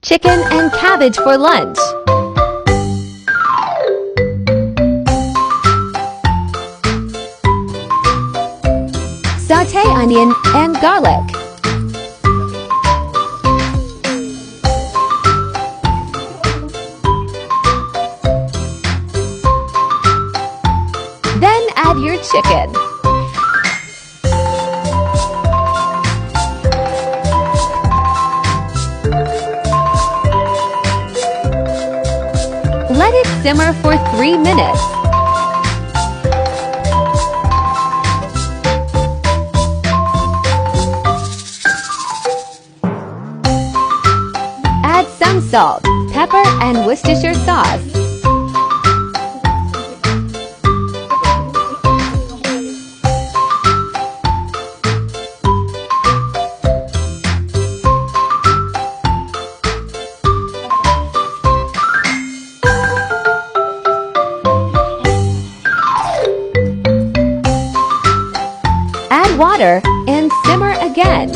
chicken and cabbage for lunch. Sauté onion and garlic. Then add your chicken. Let it simmer for 3 minutes. Add some salt, pepper, and Worcestershire sauce. Add water and simmer again.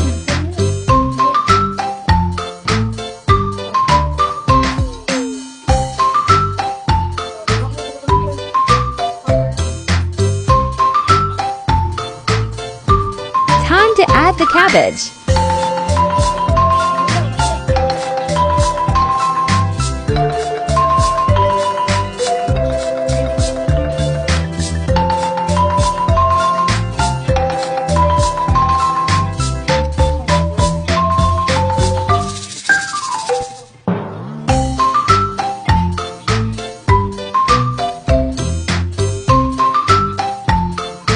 Time to add the cabbage.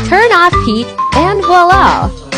Turn off heat and voila!